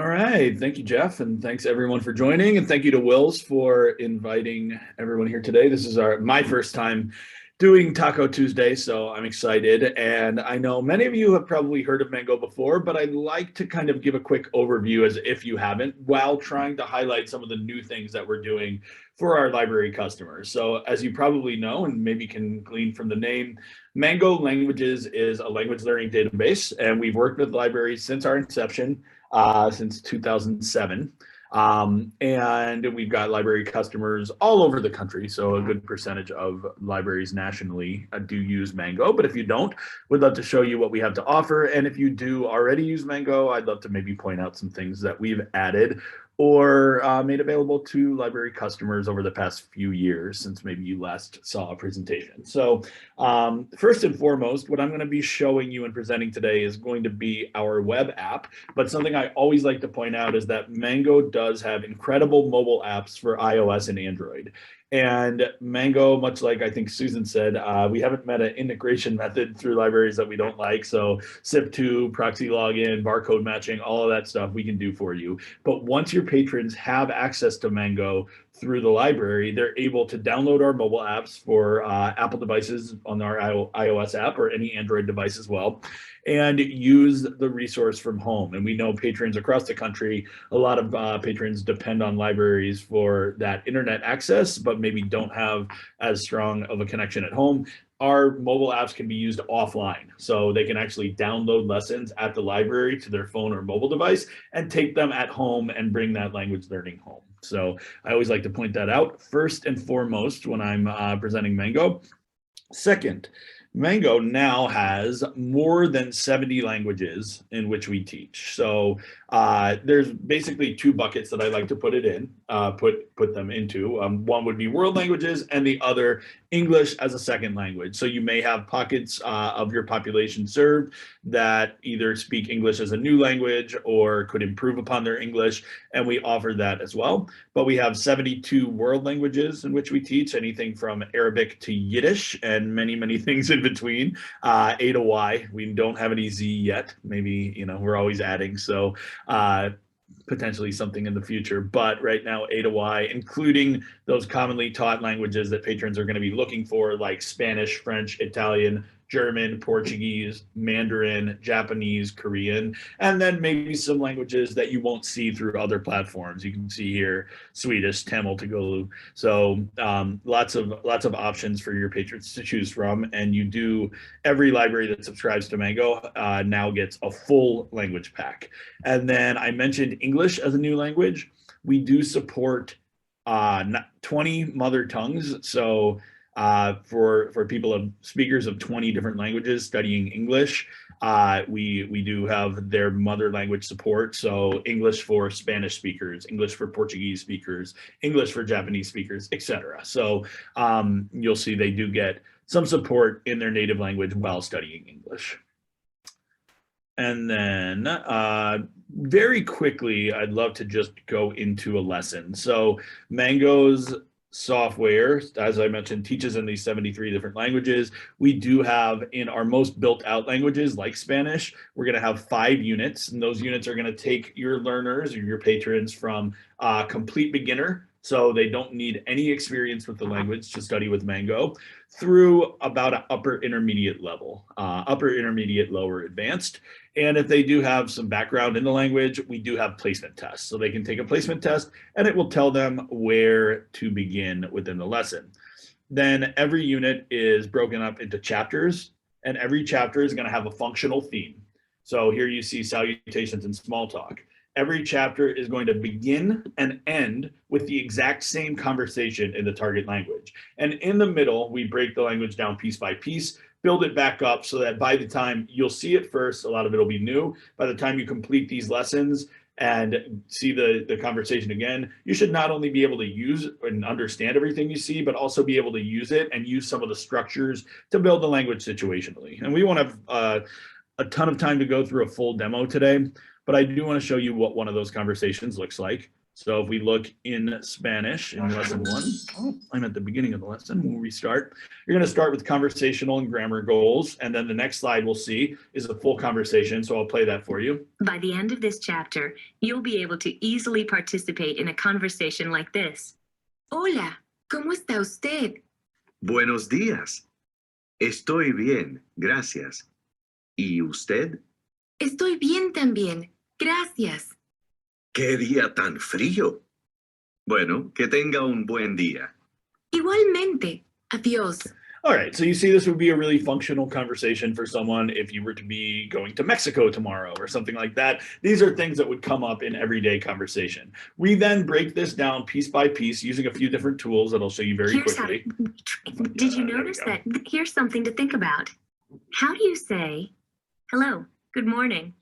All right. Thank you, Jeff. And thanks everyone for joining. And thank you to WiLS for inviting everyone here today. This is my first time doing Taco Tuesday, so I'm excited. And I know many of you have probably heard of Mango before, but I'd like to kind of give a quick overview as if you haven't, while trying to highlight some of the new things that we're doing for our library customers. So as you probably know, and maybe can glean from the name, Mango Languages is a language learning database, and we've worked with libraries since our inception, since 2007. And we've got library customers all over the country. So a good percentage of libraries nationally do use Mango. But if you don't, we'd love to show you what we have to offer. And if you do already use Mango, I'd love to maybe point out some things that we've added or made available to library customers over the past few years since maybe you last saw a presentation. So first and foremost, what I'm going to be showing you and presenting today is going to be our web app. But something I always like to point out is that Mango does have incredible mobile apps for iOS and Android. And Mango, much like I think Susan said, we haven't met an integration method through libraries that we don't like. So SIP2, proxy login, barcode matching, all of that stuff we can do for you. But once your patrons have access to Mango through the library, they're able to download our mobile apps for Apple devices on our iOS app or any Android device as well, and use the resource from home. And we know patrons across the country, a lot of patrons depend on libraries for that internet access, but maybe don't have as strong of a connection at home. Our mobile apps can be used offline. So they can actually download lessons at the library to their phone or mobile device and take them at home and bring that language learning home. So I always like to point that out first and foremost when I'm presenting Mango. Second, Mango now has more than 70 languages in which we teach. So there's basically two buckets that I like to put them into. One would be world languages and the other English as a second language. So you may have pockets of your population served that either speak English as a new language or could improve upon their English, and we offer that as well. But we have 72 world languages in which we teach, anything from Arabic to Yiddish and many, many things in between. A to Y, we don't have any Z yet. Maybe, we're always adding. So potentially something in the future, but right now A to Y, including those commonly taught languages that patrons are going to be looking for, like Spanish, French, Italian, German, Portuguese, Mandarin, Japanese, Korean, and then maybe some languages that you won't see through other platforms. You can see here Swedish, Tamil, Tagalog. So lots of options for your patrons to choose from. And every library that subscribes to Mango now gets a full language pack. And then I mentioned English as a new language. We do support 20 mother tongues. So for people of speakers of 20 different languages studying English, we do have their mother language support. So English for Spanish speakers, English for Portuguese speakers, English for Japanese speakers, etc. So you'll see they do get some support in their native language while studying English. And then very quickly, I'd love to just go into a lesson. So Mango's software, as I mentioned, teaches in these 73 different languages. We do have, in our most built out languages like Spanish, we're going to have 5 units, and those units are going to take your learners or your patrons from complete beginner, so they don't need any experience with the language to study with Mango, through about an upper intermediate level, upper intermediate, lower advanced. And if they do have some background in the language, we do have placement tests. So they can take a placement test and it will tell them where to begin within the lesson. Then every unit is broken up into chapters, and every chapter is going to have a functional theme. So here you see salutations and small talk. Every chapter is going to begin and end with the exact same conversation in the target language. And in the middle, we break the language down piece by piece, build it back up so that by the time you'll see it first, a lot of it will be new. By the time you complete these lessons and see the conversation again, you should not only be able to use and understand everything you see, but also be able to use it and use some of the structures to build the language situationally. And we won't have a ton of time to go through a full demo today, but I do want to show you what one of those conversations looks like. So if we look in Spanish in lesson 1, I'm at the beginning of the lesson. We'll restart. You're going to start with conversational and grammar goals. And then the next slide we'll see is a full conversation. So I'll play that for you. By the end of this chapter, you'll be able to easily participate in a conversation like this. Hola, ¿cómo está usted? Buenos días. Estoy bien, gracias. ¿Y usted? Estoy bien también, gracias. ¡Qué día tan frío! Bueno, que tenga un buen día. Igualmente, adiós. All right, so you see this would be a really functional conversation for someone if you were to be going to Mexico tomorrow or something like that. These are things that would come up in everyday conversation. We then break this down piece by piece using a few different tools that I'll show you very quickly. Did you notice that? Here's something to think about. How do you say, hello, good morning?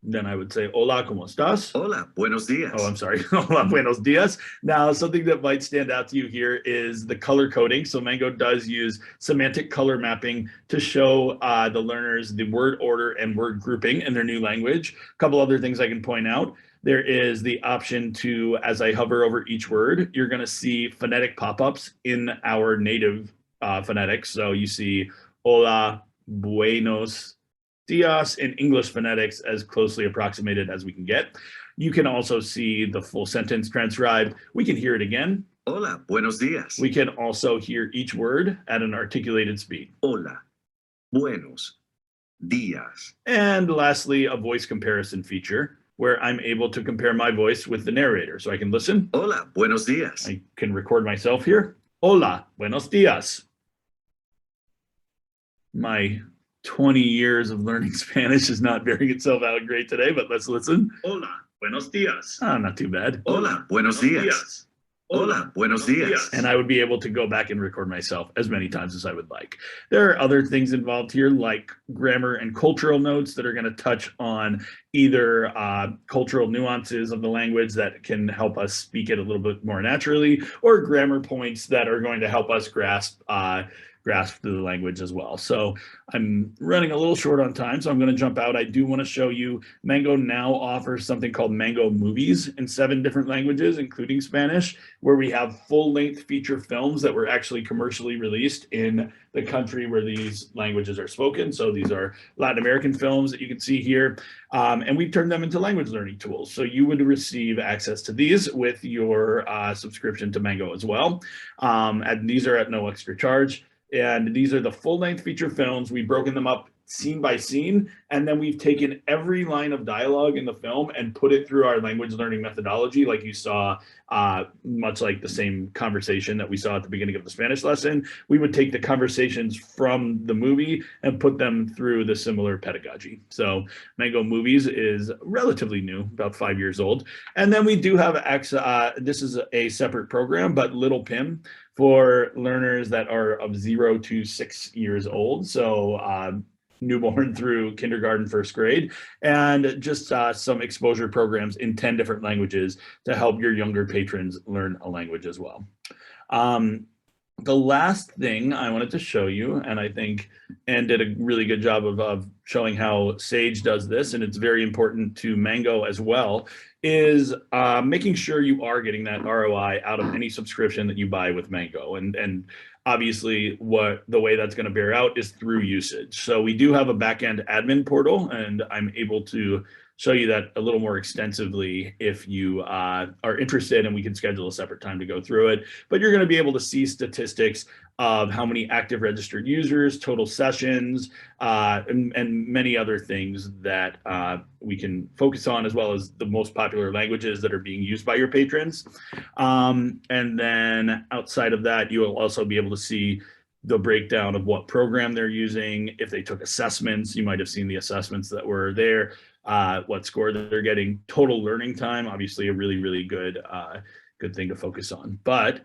Then I would say, hola, ¿cómo estás? Hola, buenos días. Oh, I'm sorry. Hola, buenos dias. Now, something that might stand out to you here is the color coding. So Mango does use semantic color mapping to show the learners the word order and word grouping in their new language. A couple other things I can point out. There is the option to, as I hover over each word, you're going to see phonetic pop-ups in our native phonetics. So you see hola, buenos dias in English phonetics as closely approximated as we can get. You can also see the full sentence transcribed. We can hear it again. Hola, buenos días. We can also hear each word at an articulated speed. Hola, buenos días. And lastly, a voice comparison feature where I'm able to compare my voice with the narrator. So I can listen. Hola, buenos días. I can record myself here. Hola, buenos dias. My 20 years of learning Spanish is not bearing itself out great today, but let's listen. Hola, buenos dias. Not too bad. Hola, buenos días. Hola, buenos días. And I would be able to go back and record myself as many times as I would like. There are other things involved here like grammar and cultural notes that are going to touch on either cultural nuances of the language that can help us speak it a little bit more naturally, or grammar points that are going to help us grasp the language as well. So I'm running a little short on time, so I'm going to jump out. I do want to show you Mango now offers something called Mango Movies in 7 different languages, including Spanish, where we have full-length feature films that were actually commercially released in the country where these languages are spoken. So these are Latin American films that you can see here, and we've turned them into language learning tools. So you would receive access to these with your subscription to Mango as well. And these are at no extra charge. And these are the full-length feature films. We've broken them up scene by scene, and then we've taken every line of dialogue in the film and put it through our language learning methodology, like you saw, much like the same conversation that we saw at the beginning of the Spanish lesson. We would take the conversations from the movie and put them through the similar pedagogy. So Mango Movies is relatively new, about 5 years old. And then we do have, this is a separate program, but Little Pim, for learners that are of 0 to 6 years old. So newborn through kindergarten, 1st grade, and just some exposure programs in 10 different languages to help your younger patrons learn a language as well. The last thing I wanted to show you, and I think Ann did a really good job of showing how Sage does this, and it's very important to Mango as well, is making sure you are getting that ROI out of any subscription that you buy with Mango. And obviously the way that's going to bear out is through usage. So we do have a backend admin portal, and I'm able to show you that a little more extensively if you are interested, and we can schedule a separate time to go through it. But you're going to be able to see statistics of how many active registered users, total sessions, and many other things that we can focus on, as well as the most popular languages that are being used by your patrons. And then outside of that, you will also be able to see the breakdown of what program they're using. If they took assessments, you might have seen the assessments that were there, what score that they're getting, total learning time, obviously a really, really good thing to focus on. But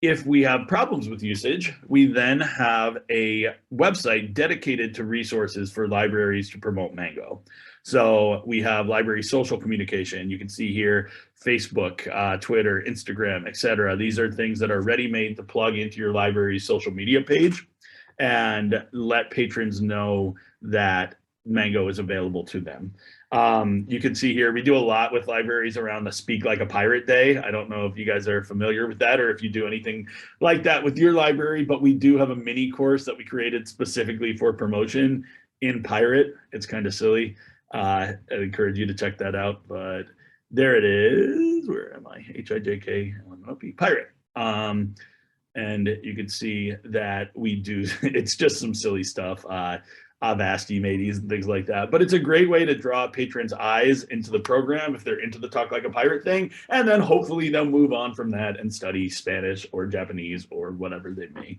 if we have problems with usage, we then have a website dedicated to resources for libraries to promote Mango. So we have library social communication. You can see here, Facebook, Twitter, Instagram, etc. These are things that are ready-made to plug into your library's social media page and let patrons know that Mango is available to them. You can see here, we do a lot with libraries around the Speak Like a Pirate Day. I don't know if you guys are familiar with that or if you do anything like that with your library, but we do have a mini course that we created specifically for promotion in Pirate. It's kind of silly. I'd encourage you to check that out, but there it is. Where am I? HIJK Pirate. And you can see that we do, it's just some silly stuff. Avasti mateys and things like that. But it's a great way to draw patrons' eyes into the program if they're into the Talk Like a Pirate thing. And then hopefully they'll move on from that and study Spanish or Japanese or whatever they may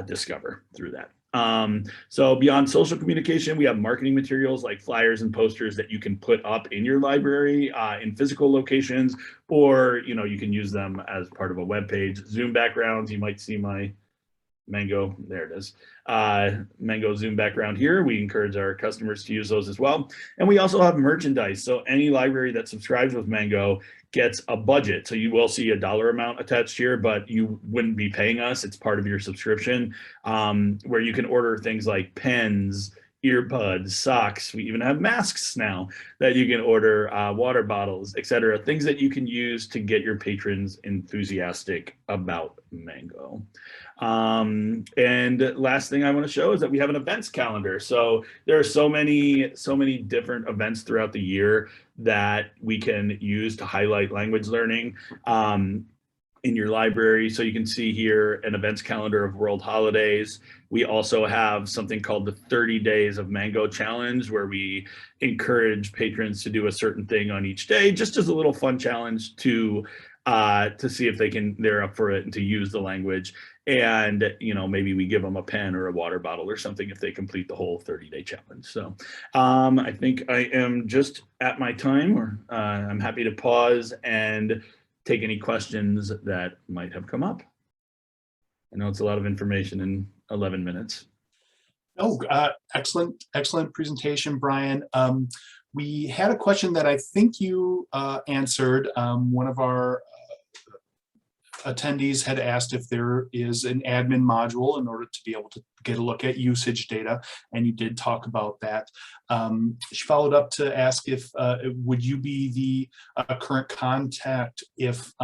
discover through that. So beyond social communication, we have marketing materials like flyers and posters that you can put up in your library in physical locations, or you can use them as part of a web page. Zoom backgrounds, you might see my Mango, there it is. Mango Zoom background here. We encourage our customers to use those as well. And we also have merchandise. So any library that subscribes with Mango gets a budget. So you will see a dollar amount attached here, but you wouldn't be paying us. It's part of your subscription, where you can order things like pens, earbuds, socks. We even have masks now that you can order, water bottles, etc. Things that you can use to get your patrons enthusiastic about Mango. And last thing I want to show is that we have an events calendar. So there are so many different events throughout the year that we can use to highlight language learning in your library. So you can see here an events calendar of world holidays. We also have something called the 30 Days of Mango Challenge, where we encourage patrons to do a certain thing on each day, just as a little fun challenge to see if they're up for it and to use the language. And maybe we give them a pen or a water bottle or something if they complete the whole 30-day challenge. So I think I am just at my time, or I'm happy to pause and take any questions that might have come up. I know it's a lot of information in 11 minutes. Oh, excellent presentation, Brian. We had a question that I think you answered. One of our attendees had asked if there is an admin module in order to be able to get a look at usage data, and you did talk about that. She followed up to ask if would you be the current contact if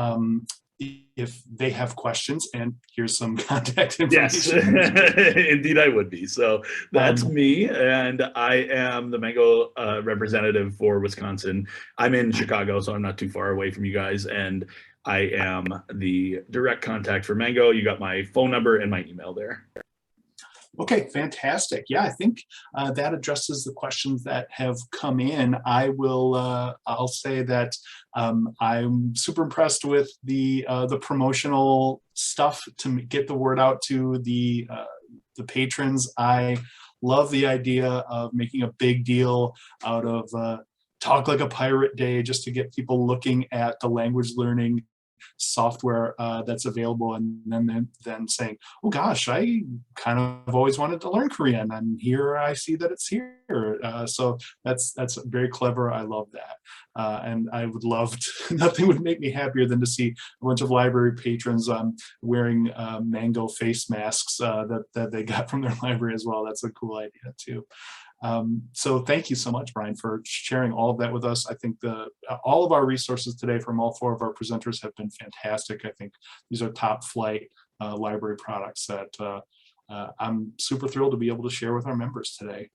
they have questions, and here's some contact information. Yes, indeed I would be. So that's me, and I am the Mango representative for Wisconsin. I'm in Chicago, so I'm not too far away from you guys, and I am the direct contact for Mango. You got my phone number and my email there. Okay, fantastic. Yeah, I think that addresses the questions that have come in. I'll say that I'm super impressed with the promotional stuff to get the word out to the patrons. I love the idea of making a big deal out of Talk Like a Pirate Day, just to get people looking at the language learning software that's available, and then saying, oh gosh, I kind of always wanted to learn Korean, and here I see that it's here. So that's very clever. I love that. And I would love to, nothing would make me happier than to see a bunch of library patrons wearing Mango face masks that they got from their library as well. That's a cool idea too. So thank you so much, Brian, for sharing all of that with us. I think all of our resources today from all four of our presenters have been fantastic. I think these are top flight library products that I'm super thrilled to be able to share with our members today.